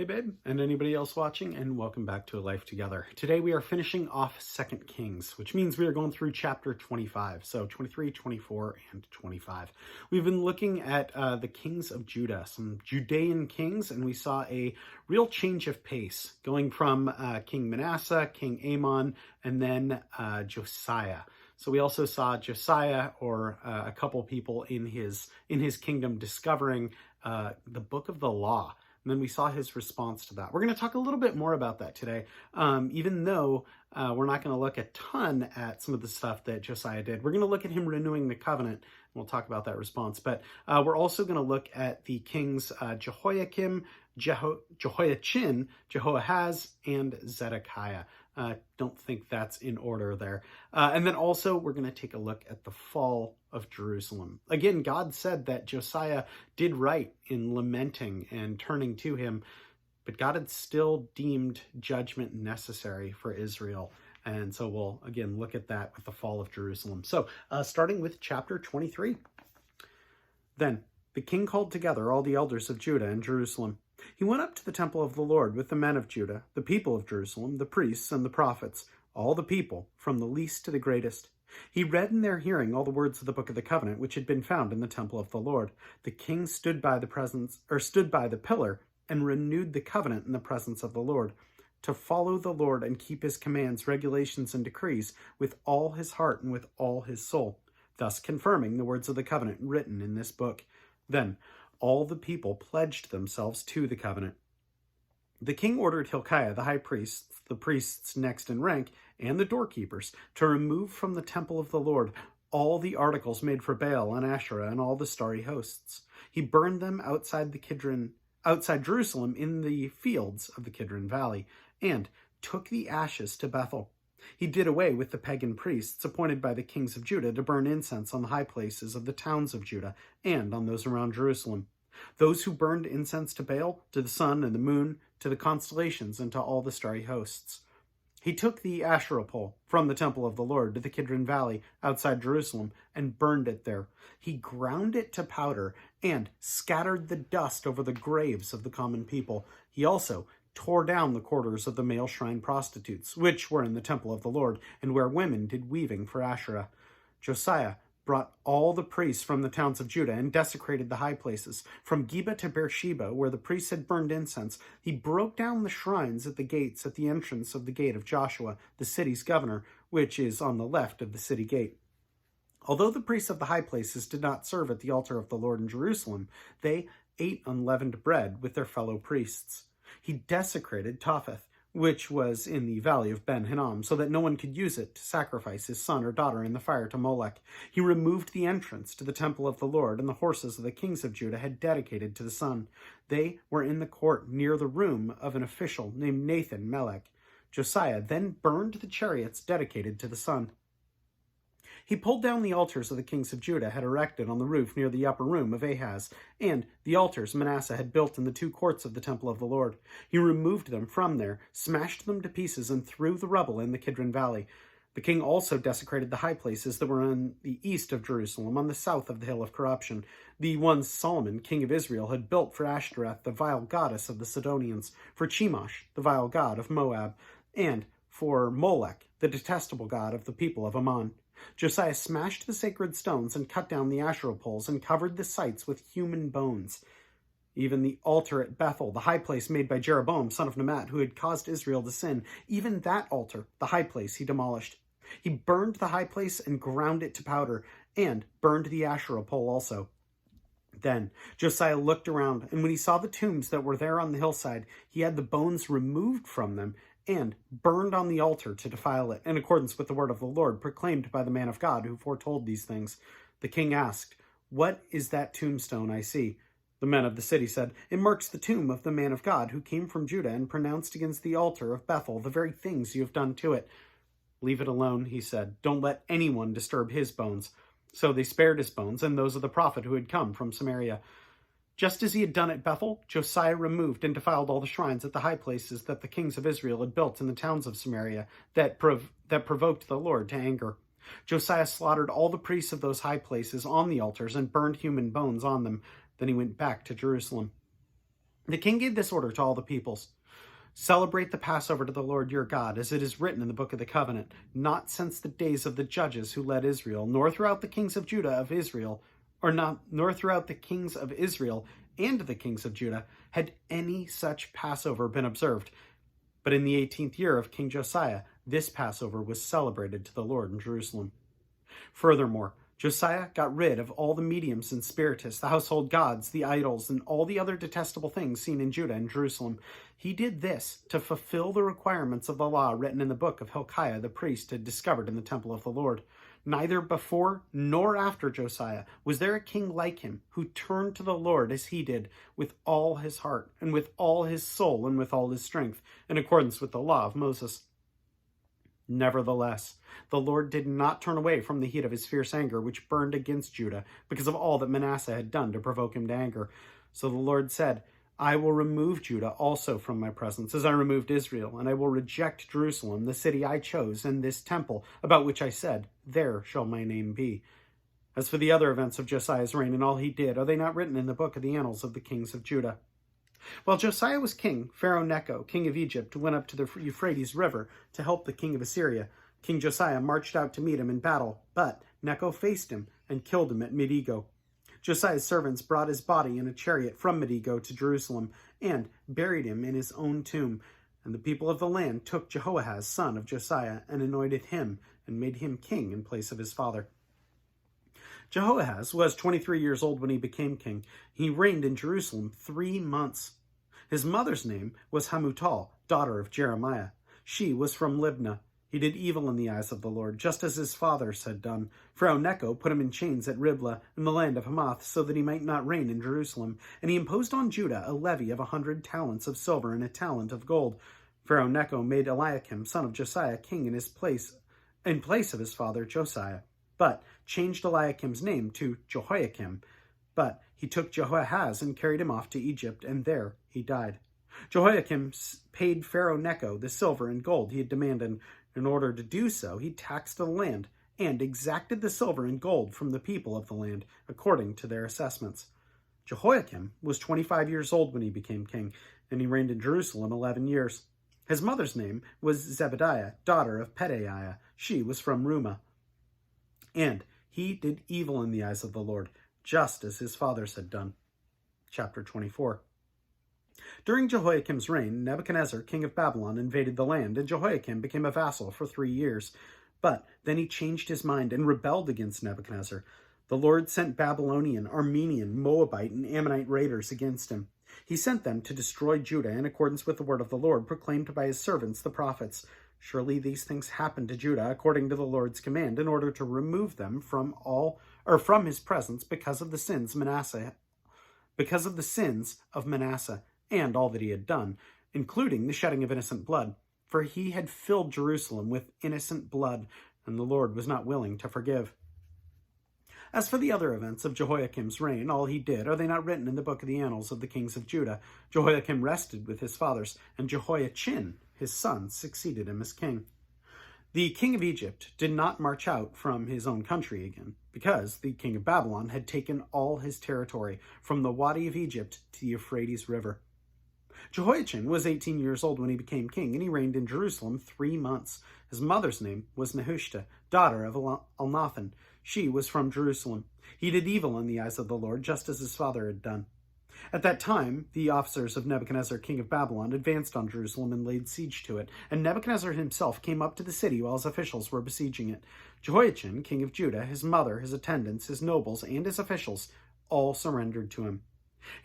Hey babe, and anybody else watching, and welcome back to A Life Together. Today we are finishing off 2 Kings, which means we are going through chapter 25, so 23, 24, and 25. We've been looking at the kings of Judah, some Judean kings, and we saw a real change of pace, going from King Manasseh, King Amon, and then Josiah. So we also saw Josiah, or a couple people in his kingdom, discovering the book of the law. And then we saw his response to that. We're going to talk a little bit more about that today, even though we're not going to look a ton at some of the stuff that Josiah did. We're going to look at him renewing the covenant, and we'll talk about that response. But we're also going to look at the kings Jehoiakim, Jehoiachin, Jehoahaz, and Zedekiah. Don't think that's in order there. And then also we're going to take a look at the fall of Jerusalem. Again, God said that Josiah did right in lamenting and turning to him, but God had still deemed judgment necessary for Israel. And so we'll, again, look at that with the fall of Jerusalem. So starting with chapter 23. Then the king called together all the elders of Judah and Jerusalem. He went up to the temple of the Lord with the men of Judah, the people of Jerusalem, the priests and the prophets, all the people, from the least to the greatest. He read in their hearing all the words of the book of the covenant, which had been found in the temple of the Lord. The king stood by the pillar and renewed the covenant in the presence of the Lord, to follow the Lord and keep his commands, regulations, and decrees with all his heart and with all his soul, thus confirming the words of the covenant written in this book. Then all the people pledged themselves to the covenant. The king ordered Hilkiah, the high priest, the priests next in rank, and the doorkeepers to remove from the temple of the Lord all the articles made for Baal and Asherah and all the starry hosts. He burned them outside Jerusalem in the fields of the Kidron Valley, and took the ashes to Bethel. He did away with the pagan priests appointed by the kings of Judah to burn incense on the high places of the towns of Judah and on those around Jerusalem. Those who burned incense to Baal, to the sun and the moon, to the constellations, and to all the starry hosts. He took the Asherah pole from the temple of the Lord to the Kidron Valley outside Jerusalem and burned it there. He ground it to powder and scattered the dust over the graves of the common people. He also tore down the quarters of the male shrine prostitutes, which were in the temple of the Lord, and where women did weaving for Asherah. Josiah brought all the priests from the towns of Judah and desecrated the high places. From Geba to Beersheba, where the priests had burned incense, he broke down the shrines at the gates at the entrance of the gate of Joshua, the city's governor, which is on the left of the city gate. Although the priests of the high places did not serve at the altar of the Lord in Jerusalem, they ate unleavened bread with their fellow priests. He desecrated Topheth, which was in the valley of Ben Hinnom, so that no one could use it to sacrifice his son or daughter in the fire to Molech. He removed the entrance to the temple of the Lord, and the horses of the kings of Judah had dedicated to the sun. They were in the court near the room of an official named Nathan Melech. Josiah then burned the chariots dedicated to the sun. He pulled down the altars of the kings of Judah had erected on the roof near the upper room of Ahaz, and the altars Manasseh had built in the two courts of the temple of the Lord. He removed them from there, smashed them to pieces, and threw the rubble in the Kidron Valley. The king also desecrated the high places that were on the east of Jerusalem, on the south of the hill of corruption, the ones Solomon, king of Israel, had built for Ashtoreth, the vile goddess of the Sidonians, for Chemosh, the vile god of Moab, and for Molech, the detestable god of the people of Ammon. Josiah smashed the sacred stones and cut down the Asherah poles and covered the sites with human bones. Even the altar at Bethel, the high place made by Jeroboam, son of Nebat, who had caused Israel to sin, even that altar, the high place, he demolished. He burned the high place and ground it to powder, and burned the Asherah pole also. Then Josiah looked around, and when he saw the tombs that were there on the hillside, he had the bones removed from them and burned on the altar to defile it, in accordance with the word of the Lord, proclaimed by the man of God who foretold these things. The king asked, "What is that tombstone I see?" The men of the city said, "It marks the tomb of the man of God who came from Judah and pronounced against the altar of Bethel the very things you have done to it." "Leave it alone," he said. "Don't let anyone disturb his bones." So they spared his bones and those of the prophet who had come from Samaria. Just as he had done at Bethel, Josiah removed and defiled all the shrines at the high places that the kings of Israel had built in the towns of Samaria that provoked the Lord to anger. Josiah slaughtered all the priests of those high places on the altars and burned human bones on them. Then he went back to Jerusalem. The king gave this order to all the peoples: celebrate the Passover to the Lord your God, as it is written in the book of the covenant, not since the days of the judges who led Israel, nor throughout the kings of Judah of Israel, nor throughout the kings of Israel and the kings of Judah, had any such Passover been observed. But in the 18th year of King Josiah, this Passover was celebrated to the Lord in Jerusalem. Furthermore, Josiah got rid of all the mediums and spiritists, the household gods, the idols, and all the other detestable things seen in Judah and Jerusalem. He did this to fulfill the requirements of the law written in the book of Hilkiah the priest had discovered in the temple of the Lord. Neither before nor after Josiah was there a king like him who turned to the Lord as he did, with all his heart and with all his soul and with all his strength, in accordance with the law of Moses. Nevertheless, the Lord did not turn away from the heat of his fierce anger, which burned against Judah, because of all that Manasseh had done to provoke him to anger. So the Lord said, I will remove Judah also from my presence, as I removed Israel, and I will reject Jerusalem, the city I chose, and this temple, about which I said, there shall my name be. As for the other events of Josiah's reign and all he did, are they not written in the book of the annals of the kings of Judah? While Josiah was king, Pharaoh Necho, king of Egypt, went up to the Euphrates River to help the king of Assyria. King Josiah marched out to meet him in battle, but Necho faced him and killed him at Megiddo. Josiah's servants brought his body in a chariot from Megiddo to Jerusalem and buried him in his own tomb. And the people of the land took Jehoahaz, son of Josiah, and anointed him and made him king in place of his father. Jehoahaz was 23 years old when he became king. He reigned in Jerusalem 3 months. His mother's name was Hamutal, daughter of Jeremiah. She was from Libnah. He did evil in the eyes of the Lord, just as his fathers had done. Pharaoh Necho put him in chains at Riblah in the land of Hamath, so that he might not reign in Jerusalem. And he imposed on Judah a levy of 100 talents of silver and a talent of gold. Pharaoh Necho made Eliakim, son of Josiah, king in place of his father Josiah, but changed Eliakim's name to Jehoiakim. But he took Jehoahaz and carried him off to Egypt, and there he died. Jehoiakim paid Pharaoh Necho the silver and gold he had demanded. In order to do so, he taxed the land and exacted the silver and gold from the people of the land, according to their assessments. Jehoiakim was 25 years old when he became king, and he reigned in Jerusalem 11 years. His mother's name was Zebediah, daughter of Pedaiah. She was from Rumah. And he did evil in the eyes of the Lord, just as his fathers had done. Chapter 24. During Jehoiakim's reign, Nebuchadnezzar, king of Babylon, invaded the land, and Jehoiakim became a vassal for 3 years. But then he changed his mind and rebelled against Nebuchadnezzar. The Lord sent Babylonian, Aramean, Moabite, and Ammonite raiders against him. He sent them to destroy Judah in accordance with the word of the Lord proclaimed by his servants, the prophets. Surely these things happened to Judah according to the Lord's command, in order to remove them from his presence because of the sins of Manasseh, and all that he had done, including the shedding of innocent blood. For he had filled Jerusalem with innocent blood, and the Lord was not willing to forgive. As for the other events of Jehoiakim's reign, all he did, are they not written in the book of the annals of the kings of Judah? Jehoiakim rested with his fathers, and Jehoiachin, his son, succeeded him as king. The king of Egypt did not march out from his own country again, because the king of Babylon had taken all his territory, from the Wadi of Egypt to the Euphrates River. Jehoiachin was 18 years old when he became king, and he reigned in Jerusalem 3 months. His mother's name was Nehushta, daughter of Elnathan. She was from Jerusalem. He did evil in the eyes of the Lord, just as his father had done. At that time, the officers of Nebuchadnezzar, king of Babylon, advanced on Jerusalem and laid siege to it, and Nebuchadnezzar himself came up to the city while his officials were besieging it. Jehoiachin, king of Judah, his mother, his attendants, his nobles, and his officials all surrendered to him.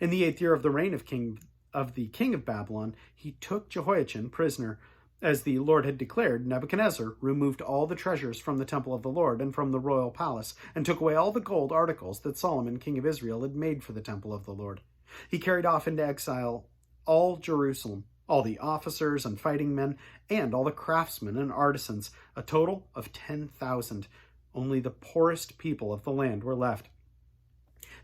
In the 8th year of the reign of the king of Babylon, he took Jehoiachin prisoner. As the Lord had declared, Nebuchadnezzar removed all the treasures from the temple of the Lord and from the royal palace, and took away all the gold articles that Solomon, king of Israel, had made for the temple of the Lord. He carried off into exile all Jerusalem, all the officers and fighting men, and all the craftsmen and artisans, a total of 10,000. Only the poorest people of the land were left.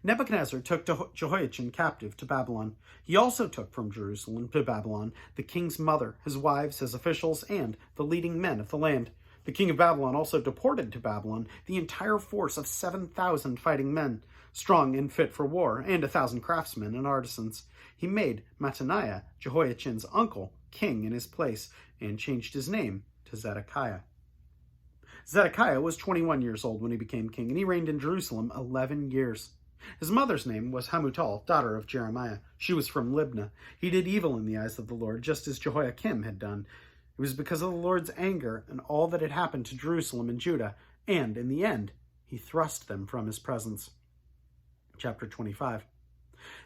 Nebuchadnezzar took Jehoiachin captive to Babylon. He also took from Jerusalem to Babylon the king's mother, his wives, his officials, and the leading men of the land. The king of Babylon also deported to Babylon the entire force of 7,000 fighting men, strong and fit for war, and 1,000 craftsmen and artisans. he made Mattaniah, Jehoiachin's uncle, king in his place, and changed his name to Zedekiah. Zedekiah was 21 years old when he became king, and he reigned in Jerusalem 11 years. His mother's name was Hamutal, daughter of Jeremiah. She was from Libnah. He did evil in the eyes of the Lord, just as Jehoiakim had done. It was because of the Lord's anger and all that had happened to Jerusalem and Judah, and in the end, he thrust them from his presence. Chapter 25.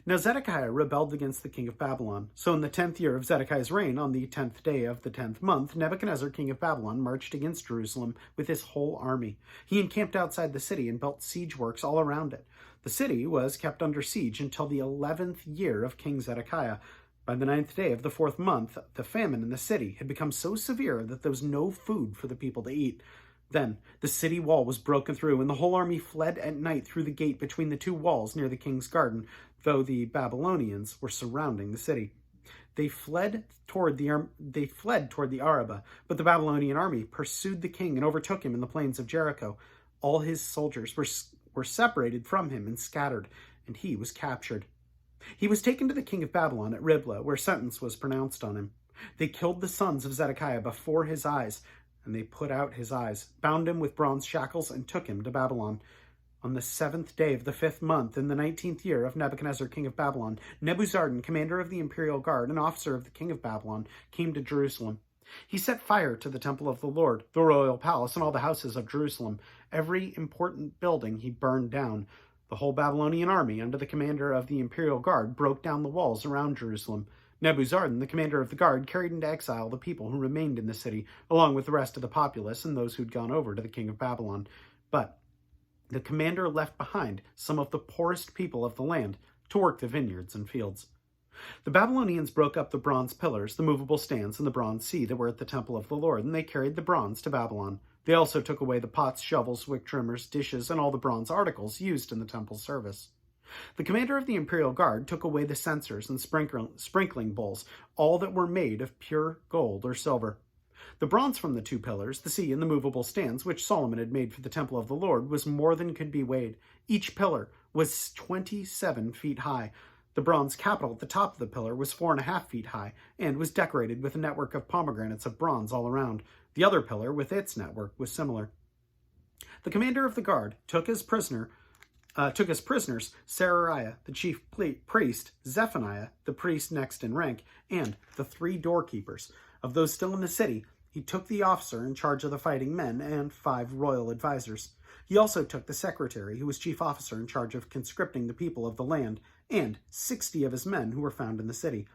Now Zedekiah rebelled against the king of Babylon. So in the 10th year of Zedekiah's reign, on the 10th day of the 10th month, Nebuchadnezzar, king of Babylon, marched against Jerusalem with his whole army. He encamped outside the city and built siege works all around it. The city was kept under siege until the 11th year of King Zedekiah. By the 9th day of the 4th month, the famine in the city had become so severe that there was no food for the people to eat. Then the city wall was broken through, and the whole army fled at night through the gate between the two walls near the king's garden, though the Babylonians were surrounding the city. They fled toward the Arabah, but the Babylonian army pursued the king and overtook him in the plains of Jericho. All his soldiers were separated from him and scattered, and he was captured. He was taken to the king of Babylon at Riblah, where sentence was pronounced on him. They killed the sons of Zedekiah before his eyes, and they put out his eyes, bound him with bronze shackles, and took him to Babylon. On the 7th day of the 5th month, in the 19th year of Nebuchadnezzar, king of Babylon, Nebuzaradan, commander of the imperial guard and officer of the king of Babylon, came to Jerusalem. He set fire to the temple of the Lord, the royal palace, and all the houses of Jerusalem. Every important building he burned down. The whole Babylonian army, under the commander of the imperial guard, broke down the walls around Jerusalem. Nebuzaradan, the commander of the guard, carried into exile the people who remained in the city, along with the rest of the populace and those who'd gone over to the king of Babylon. But the commander left behind some of the poorest people of the land to work the vineyards and fields. The Babylonians broke up the bronze pillars, the movable stands, and the bronze sea that were at the temple of the Lord, and they carried the bronze to Babylon. They also took away the pots, shovels, wick trimmers, dishes, and all the bronze articles used in the temple service. The commander of the imperial guard took away the censers and sprinkling bowls, all that were made of pure gold or silver. The bronze from the two pillars, the sea, and the movable stands, which Solomon had made for the temple of the Lord, was more than could be weighed. Each pillar was 27 feet high. The bronze capital at the top of the pillar was 4.5 feet high, and was decorated with a network of pomegranates of bronze all around. The other pillar, with its network, was similar. The commander of the guard took as prisoners Seraiah, the chief priest, Zephaniah, the priest next in rank, and the 3 doorkeepers. Of those still in the city, he took the officer in charge of the fighting men and 5 royal advisors. He also took the secretary, who was chief officer in charge of conscripting the people of the land, and 60 of his men who were found in the city.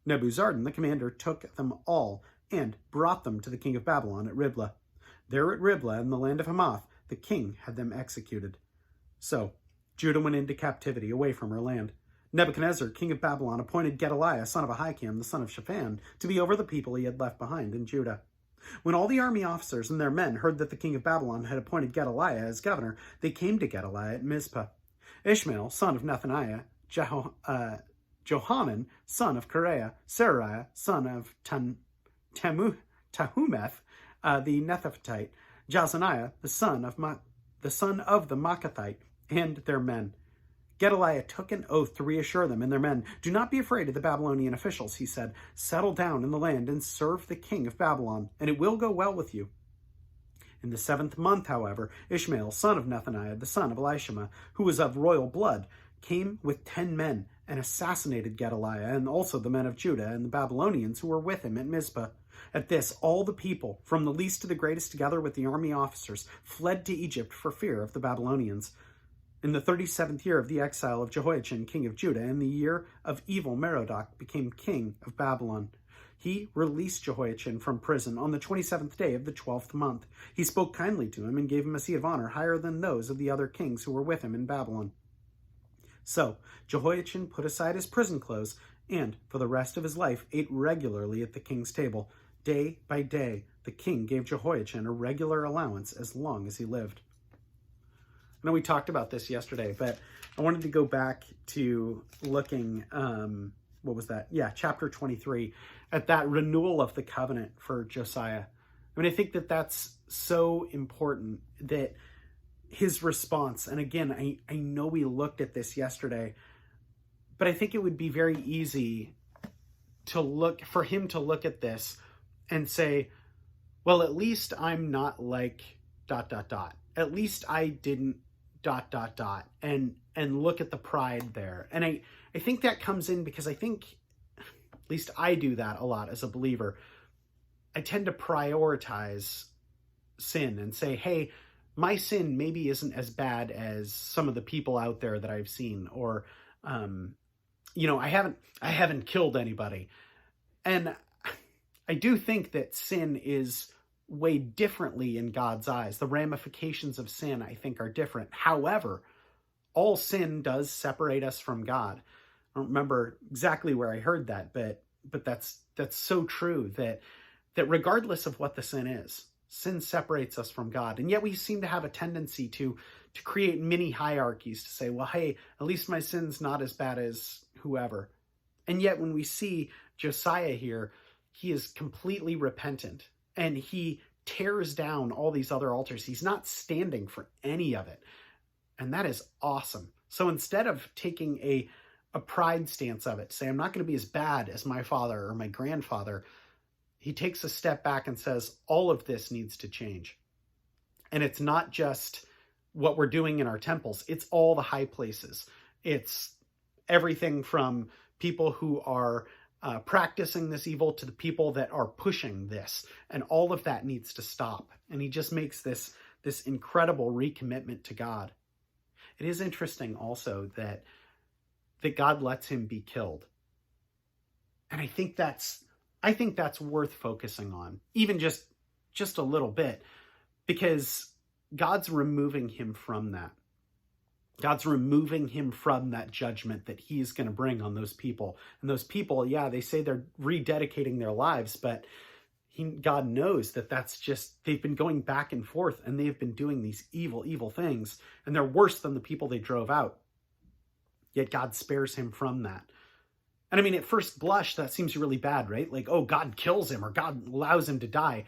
Nebuzaradan, the commander, took them all and brought them to the king of Babylon at Riblah. There at Riblah, in the land of Hamath, the king had them executed. So Judah went into captivity away from her land. Nebuchadnezzar, king of Babylon, appointed Gedaliah, son of Ahikam, the son of Shaphan, to be over the people he had left behind in Judah. When all the army officers and their men heard that the king of Babylon had appointed Gedaliah as governor, they came to Gedaliah at Mizpah. Ishmael, son of Nethaniah, Johanan, son of Kareah, Seraiah, son of Tahumeth, the Netophathite, Jazaniah, the son of the Maacathite, and their men. Gedaliah took an oath to reassure them and their men. "Do not be afraid of the Babylonian officials," he said. "Settle down in the land and serve the king of Babylon, and it will go well with you." In the 7th month, however, Ishmael, son of Nethaniah, the son of Elishama, who was of royal blood, came with 10 men and assassinated Gedaliah and also the men of Judah and the Babylonians who were with him at Mizpah. At this, all the people, from the least to the greatest, together with the army officers, fled to Egypt for fear of the Babylonians. In the 37th year of the exile of Jehoiachin, king of Judah, in the year of evil, Merodach became king of Babylon. He released Jehoiachin from prison on the 27th day of the 12th month. He spoke kindly to him and gave him a seat of honor higher than those of the other kings who were with him in Babylon. So Jehoiachin put aside his prison clothes and, for the rest of his life, ate regularly at the king's table. Day by day, the king gave Jehoiachin a regular allowance as long as he lived. I know we talked about this yesterday, but I wanted to go back to looking, chapter 23, at that renewal of the covenant for Josiah. I mean, I think that that's so important, that his response, and again, I know we looked at this yesterday, But I think it would be very easy for him to look at this and say, well, at least I'm not like ... At least I didn't ... And look at the pride there. And I think that comes in because I think, at least I do that a lot as a believer. I tend to prioritize sin and say, hey, my sin maybe isn't as bad as some of the people out there that I've seen, or, I haven't killed anybody. And I do think that sin is weighed differently in God's eyes. The ramifications of sin, I think, are different. However, all sin does separate us from God. I don't remember exactly where I heard that, but that's so true that regardless of what the sin is, sin separates us from God. And yet we seem to have a tendency to create mini hierarchies to say, well, hey, at least my sin's not as bad as whoever. And yet when we see Josiah here, he is completely repentant and he tears down all these other altars. He's not standing for any of it. And that is awesome. So instead of taking a pride stance of it, say, I'm not going to be as bad as my father or my grandfather, he takes a step back and says, all of this needs to change. And it's not just what we're doing in our temples. It's all the high places. It's everything from people who are practicing this evil to the people that are pushing this. And all of that needs to stop. And he just makes this incredible recommitment to God. It is interesting also that God lets him be killed. And I think that's worth focusing on, even just a little bit, because God's removing him from that. God's removing him from that judgment that he's going to bring on those people. And those people, yeah, they say they're rededicating their lives, but God knows that that's just, they've been going back and forth and they've been doing these evil, evil things. And they're worse than the people they drove out. Yet God spares him from that. And I mean, at first blush, that seems really bad, right? Like, oh, God kills him or God allows him to die.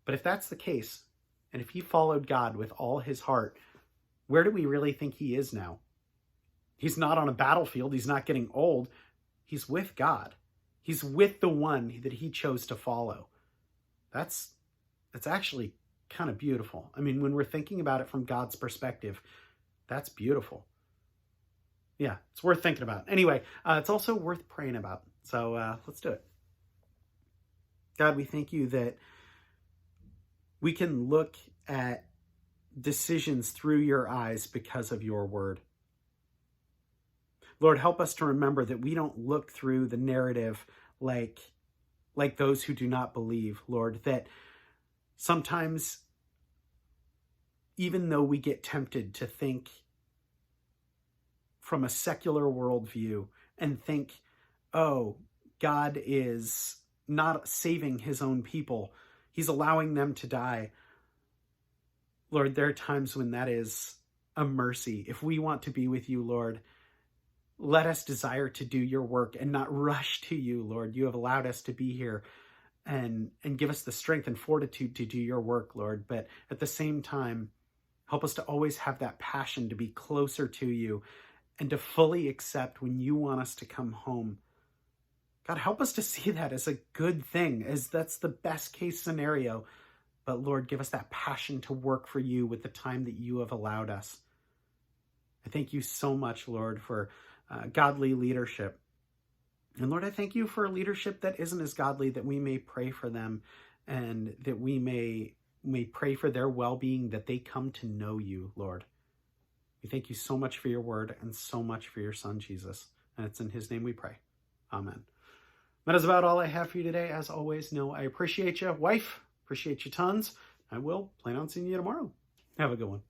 But if that's the case, and if he followed God with all his heart, where do we really think he is now? He's not on a battlefield. He's not getting old. He's with God. He's with the one that he chose to follow. That's actually kind of beautiful. I mean, when we're thinking about it from God's perspective, that's beautiful. Yeah, it's worth thinking about. Anyway, it's also worth praying about. So let's do it. God, we thank you that we can look at decisions through your eyes because of your word. Lord, help us to remember that we don't look through the narrative like those who do not believe, Lord, that sometimes even though we get tempted to think from a secular worldview and think, oh, God is not saving his own people. He's allowing them to die. Lord, there are times when that is a mercy. If we want to be with you, Lord, let us desire to do your work and not rush to you, Lord. You have allowed us to be here and give us the strength and fortitude to do your work, Lord. But at the same time, help us to always have that passion to be closer to you and to fully accept when you want us to come home. God, help us to see that as a good thing, as that's the best case scenario. But Lord, give us that passion to work for you with the time that you have allowed us. I thank you so much, Lord, for godly leadership. And Lord, I thank you for leadership that isn't as godly, that we may pray for them and that we may pray for their well-being, that they come to know you, Lord. We thank you so much for your word and so much for your son, Jesus. And it's in his name we pray. Amen. That is about all I have for you today. As always, know I appreciate you. Wife, appreciate you tons. I will plan on seeing you tomorrow. Have a good one.